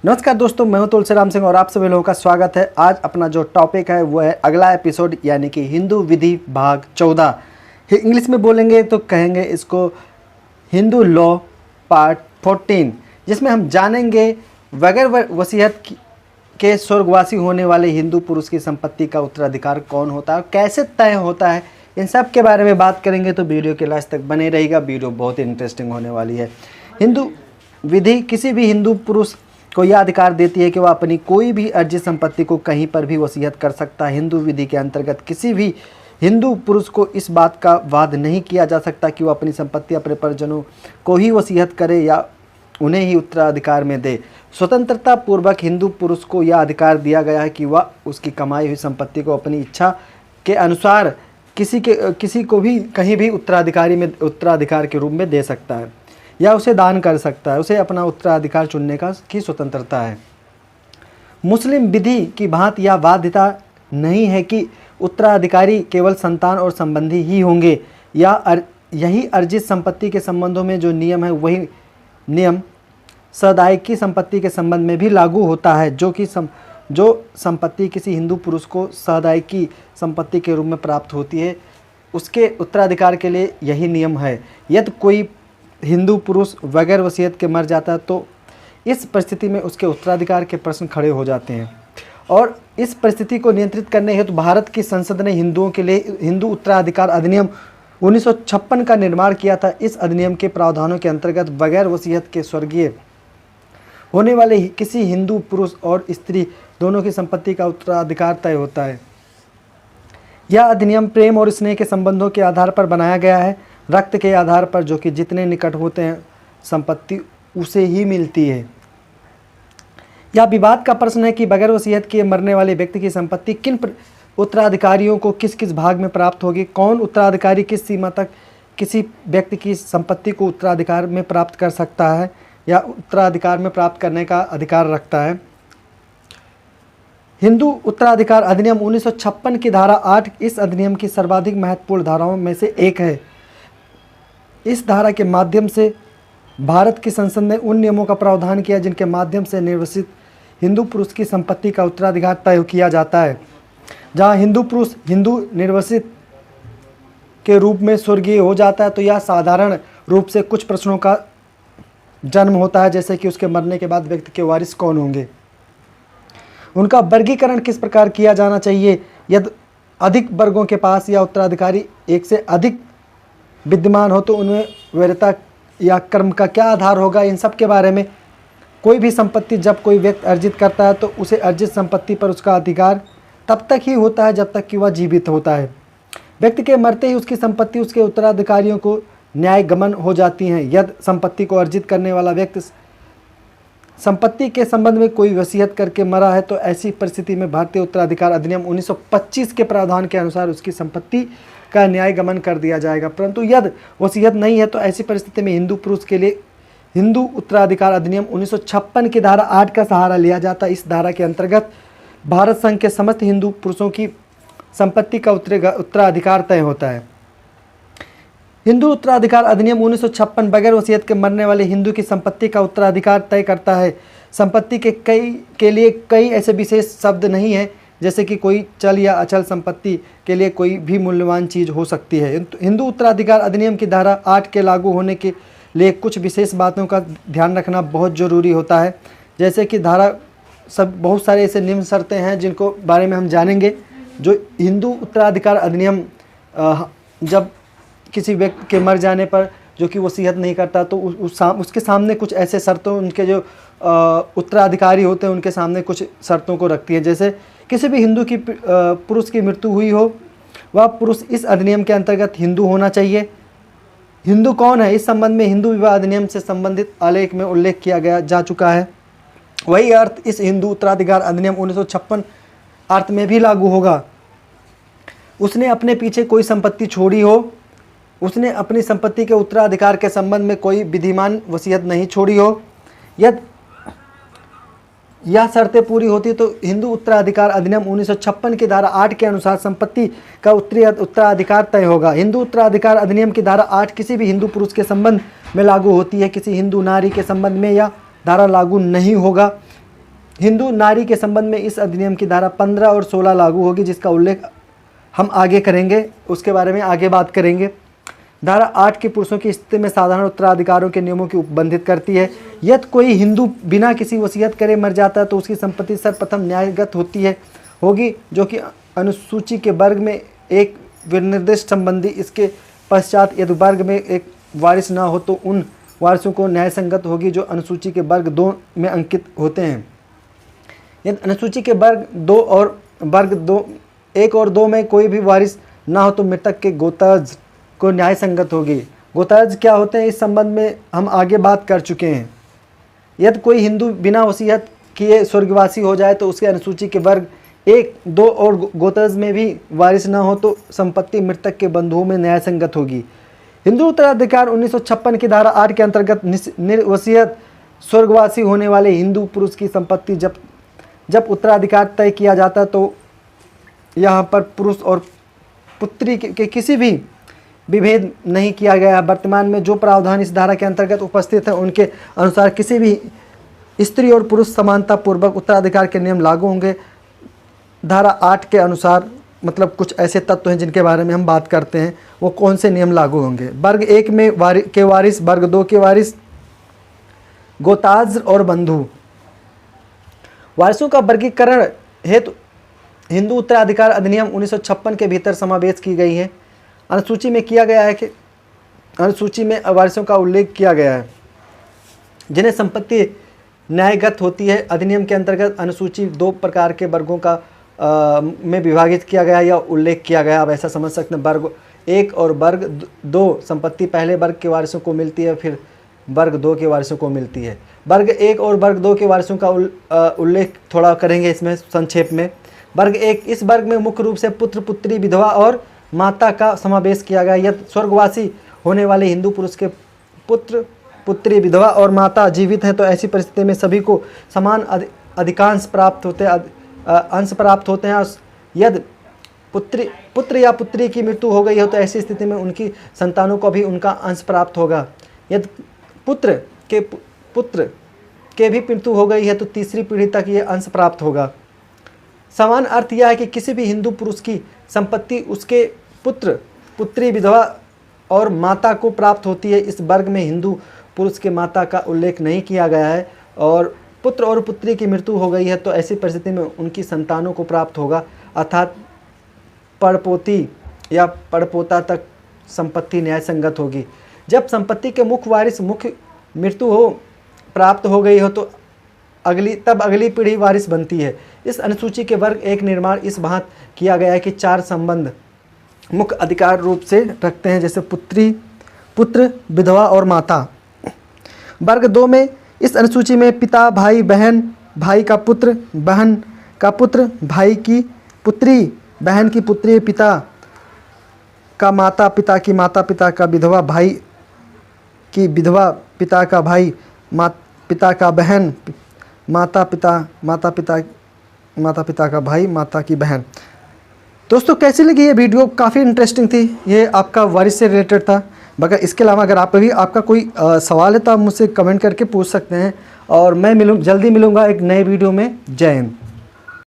नमस्कार दोस्तों, मैं हूं तुलसीराम सिंह और आप सभी लोगों का स्वागत है। आज अपना जो टॉपिक है वो है अगला एपिसोड, यानी कि हिंदू विधि भाग 14। इंग्लिश में बोलेंगे तो कहेंगे इसको हिंदू लॉ पार्ट 14, जिसमें हम जानेंगे बगैर वसीयत के स्वर्गवासी होने वाले हिंदू पुरुष की संपत्ति का उत्तराधिकार कौन होता है, कैसे तय होता है, इन सब के बारे में बात करेंगे। तो वीडियो के लास्ट तक बने रहेगा, वीडियो बहुत ही इंटरेस्टिंग होने वाली है। हिंदू विधि किसी भी हिंदू पुरुष को यह अधिकार देती है कि वह अपनी कोई भी अर्जित संपत्ति को कहीं पर भी वसीयत कर सकता है। हिंदू विधि के अंतर्गत किसी भी हिंदू पुरुष को इस बात का वाद नहीं किया जा सकता कि वह अपनी संपत्ति अपने परिजनों को ही वसीयत करे या उन्हें ही उत्तराधिकार में दे। स्वतंत्रता पूर्वक हिंदू पुरुष को यह अधिकार दिया गया है कि वह उसकी कमाई हुई संपत्ति को अपनी इच्छा के अनुसार किसी को भी कहीं भी उत्तराधिकार के रूप में दे सकता है या उसे दान कर सकता है। उसे अपना उत्तराधिकार चुनने की स्वतंत्रता है। मुस्लिम विधि की भांति यह बाध्यता नहीं है कि उत्तराधिकारी केवल संतान और संबंधी ही होंगे। यही अर्जित संपत्ति के संबंधों में जो नियम है वही नियम सदायकी संपत्ति के संबंध में भी लागू होता है। जो संपत्ति किसी हिंदू पुरुष को सदायकी संपत्ति के रूप में प्राप्त होती है, उसके उत्तराधिकार के लिए यही नियम है। यदि कोई हिंदू पुरुष बगैर वसीयत के मर जाता है तो इस परिस्थिति में उसके उत्तराधिकार के प्रश्न खड़े हो जाते हैं। और इस परिस्थिति को नियंत्रित करने हेतु भारत की संसद ने हिंदुओं के लिए हिंदू उत्तराधिकार अधिनियम 1956 का निर्माण किया था। इस अधिनियम के प्रावधानों के अंतर्गत बगैर वसीयत के स्वर्गीय होने वाले किसी हिंदू पुरुष और स्त्री दोनों की संपत्ति का उत्तराधिकार तय होता है। यह अधिनियम प्रेम और स्नेह के संबंधों के आधार पर बनाया गया है, रक्त के आधार पर, जो कि जितने निकट होते हैं संपत्ति उसे ही मिलती है। यह विवाद का प्रश्न है कि बगैर वसीयत किए मरने वाले व्यक्ति की संपत्ति किन उत्तराधिकारियों को किस किस भाग में प्राप्त होगी, कौन उत्तराधिकारी किस सीमा तक किसी व्यक्ति की संपत्ति को उत्तराधिकार में प्राप्त कर सकता है या उत्तराधिकार में प्राप्त करने का अधिकार रखता है। हिंदू उत्तराधिकार अधिनियम 1956 की धारा 8 इस अधिनियम की सर्वाधिक महत्वपूर्ण धाराओं में से एक है। इस धारा के माध्यम से भारत की संसद ने उन नियमों का प्रावधान किया जिनके माध्यम से निर्वासित हिंदू पुरुष की संपत्ति का उत्तराधिकार तय किया जाता है। जहां हिंदू पुरुष हिंदू निर्वासित के रूप में स्वर्गीय हो जाता है तो यह साधारण रूप से कुछ प्रश्नों का जन्म होता है, जैसे कि उसके मरने के बाद व्यक्ति के वारिस कौन होंगे, उनका वर्गीकरण किस प्रकार किया जाना चाहिए, यदि अधिक वर्गों के पास या उत्तराधिकारी एक से अधिक विद्यमान हो तो उनमें वैधता या कर्म का क्या आधार होगा। इन सब के बारे में कोई भी संपत्ति जब कोई व्यक्ति अर्जित करता है तो उसे अर्जित संपत्ति पर उसका अधिकार तब तक ही होता है जब तक कि वह जीवित होता है। व्यक्ति के मरते ही उसकी संपत्ति उसके उत्तराधिकारियों को न्याय गमन हो जाती हैं। यदि संपत्ति को अर्जित करने वाला व्यक्ति संपत्ति के संबंध में कोई वसीयत करके मरा है तो ऐसी परिस्थिति में भारतीय उत्तराधिकार अधिनियम 1925 के प्रावधान के अनुसार उसकी संपत्ति का न्याय गमन कर दिया जाएगा। परंतु यदि वसीयत नहीं है तो ऐसी परिस्थिति में हिंदू पुरुष के लिए हिंदू उत्तराधिकार अधिनियम 1956 की धारा 8 का सहारा लिया जाता है। इस धारा के अंतर्गत भारत संघ के समस्त हिंदू पुरुषों की संपत्ति का उत्तराधिकार तय होता है। हिंदू उत्तराधिकार अधिनियम 1956 बगैर वसीयत के मरने वाले हिंदू की संपत्ति का उत्तराधिकार तय करता है। संपत्ति के लिए कई ऐसे विशेष शब्द नहीं है, जैसे कि कोई चल या अचल संपत्ति के लिए कोई भी मूल्यवान चीज़ हो सकती है। हिंदू उत्तराधिकार अधिनियम की धारा 8 के लागू होने के लिए कुछ विशेष बातों का ध्यान रखना बहुत ज़रूरी होता है, जैसे कि बहुत सारे ऐसे निम्न शर्तें हैं जिनको बारे में हम जानेंगे। जो हिंदू उत्तराधिकार अधिनियम जब किसी व्यक्ति के मर जाने पर जो कि वसीयत नहीं करता तो उसके सामने कुछ ऐसे शर्तों, उनके जो उत्तराधिकारी होते हैं उनके सामने कुछ शर्तों को रखती है। जैसे किसी भी हिंदू की पुरुष की मृत्यु हुई हो, वह पुरुष इस अधिनियम के अंतर्गत हिंदू होना चाहिए। हिंदू कौन है, इस संबंध में हिंदू विवाह अधिनियम से संबंधित आलेख में उल्लेख किया जा चुका है। वही अर्थ इस हिंदू उत्तराधिकार अधिनियम 1956 अर्थ में भी लागू होगा। उसने अपने पीछे कोई संपत्ति छोड़ी हो, उसने अपनी संपत्ति के उत्तराधिकार के संबंध में कोई विधिमान वसीयत नहीं छोड़ी हो, यदि यह शर्तें पूरी होती तो हिंदू उत्तराधिकार अधिनियम 1956 की धारा 8 के अनुसार संपत्ति का उत्तराधिकार तय होगा। हिंदू उत्तराधिकार अधिनियम की धारा 8 किसी भी हिंदू पुरुष के संबंध में लागू होती है, किसी हिंदू नारी के संबंध में यह धारा लागू नहीं होगा। हिंदू नारी के संबंध में इस अधिनियम की धारा 15 और 16 लागू होगी, जिसका उल्लेख हम आगे करेंगे, उसके बारे में आगे बात करेंगे। धारा 8 की पुरुषों की स्थिति में साधारण उत्तराधिकारों के नियमों की उपबंधित करती है। यदि कोई हिंदू बिना किसी वसीयत करे मर जाता है तो उसकी संपत्ति सर्वप्रथम न्यायगत होगी, जो कि अनुसूची के वर्ग में एक विनिर्दिष्ट संबंधी। इसके पश्चात यदि वर्ग में एक वारिस ना हो तो उन वारिसों को न्याय संगत होगी जो अनुसूची के वर्ग 2 में अंकित होते हैं। यदि अनुसूची के वर्ग 1 और 2 में कोई भी वारिस ना हो तो मृतक के गोत्रज को न्याय संगत होगी। गोत्रज क्या होते हैं, इस संबंध में हम आगे बात कर चुके हैं। यदि कोई हिंदू बिना वसीयत किए स्वर्गवासी हो जाए तो उसके अनुसूची के वर्ग 1, 2 और गोत्रज में भी वारिस न हो तो संपत्ति मृतक के बंधुओं में न्याय संगत होगी। हिंदू उत्तराधिकार 1956 की धारा 8 के अंतर्गत निर्वसीयत स्वर्गवासी होने वाले हिंदू पुरुष की संपत्ति जब उत्तराधिकार तय किया जाता है तो यहाँ पर पुरुष और पुत्री के किसी भी विभेद नहीं किया गया है। वर्तमान में जो प्रावधान इस धारा के अंतर्गत उपस्थित है उनके अनुसार किसी भी स्त्री और पुरुष समानता पूर्वक उत्तराधिकार के नियम लागू होंगे। धारा 8 के अनुसार मतलब कुछ ऐसे तत्व हैं जिनके बारे में हम बात करते हैं, वो कौन से नियम लागू होंगे। वर्ग 1 में के वारिस, वर्ग 2 के वारिस, गोताज और बंधु। वारिसों का वर्गीकरण हेतु हिंदू उत्तराधिकार अधिनियम 1956 के भीतर समावेश की गई है। अनुसूची में किया गया है कि अनुसूची में वारिसों का उल्लेख किया गया है जिन्हें संपत्ति न्यायगत होती है। अधिनियम के अंतर्गत अनुसूची 2 प्रकार के वर्गों का में विभाजित किया गया या उल्लेख किया गया। अब ऐसा समझ सकते हैं, वर्ग 1 और वर्ग 2 संपत्ति पहले वर्ग के वारिसों को मिलती है, फिर वर्ग 2 के वारिसों को मिलती है। वर्ग 1 और वर्ग 2 के वारिसों का उल्लेख थोड़ा करेंगे इसमें संक्षेप में। वर्ग 1, इस वर्ग में मुख्य रूप से पुत्र, पुत्री, विधवा और माता का समावेश किया गया। यदि स्वर्गवासी होने वाले हिंदू पुरुष के पुत्र, पुत्री, विधवा और माता जीवित हैं तो ऐसी परिस्थिति में सभी को समान अधिकांश प्राप्त होते हैं, अंश प्राप्त होते हैं। यदि पुत्र या पुत्री की मृत्यु हो गई हो तो ऐसी स्थिति में उनकी संतानों को भी उनका अंश प्राप्त होगा। यदि पुत्र के भी मृत्यु हो गई है तो तीसरी पीढ़ी तक ये अंश प्राप्त होगा। समान अर्थ यह है कि किसी भी हिंदू पुरुष की संपत्ति उसके पुत्र, पुत्री, विधवा और माता को प्राप्त होती है। इस वर्ग में हिंदू पुरुष के माता का उल्लेख नहीं किया गया है और पुत्र और पुत्री की मृत्यु हो गई है तो ऐसी परिस्थिति में उनकी संतानों को प्राप्त होगा, अर्थात पड़पोती या पड़पोता तक संपत्ति न्याय संगत होगी। जब संपत्ति के मुख्य वारिस मुख्य मृत्यु प्राप्त हो गई हो तो अगली पीढ़ी वारिस बनती है। इस अनुसूची के वर्ग 1 निर्माण इस बात किया गया है कि 4 संबंध मुख्य अधिकार रूप से रखते हैं, जैसे पुत्र, विधवा और माता। वर्ग 2 में इस अनुसूची में पिता, भाई, बहन, भाई का पुत्र, बहन का पुत्र, भाई की पुत्री, बहन की पुत्री, पिता का माता, पिता की माता, पिता का विधवा, भाई की विधवा, पिता का भाई, पिता का बहन, माता पिता का भाई, माता की बहन। दोस्तों कैसी लगी ये वीडियो? काफ़ी इंटरेस्टिंग थी। ये आपका वारिस से रिलेटेड था। मगर इसके अलावा अगर आपका कोई सवाल है तो आप मुझसे कमेंट करके पूछ सकते हैं और मैं जल्दी मिलूँगा एक नए वीडियो में। जय हिंद।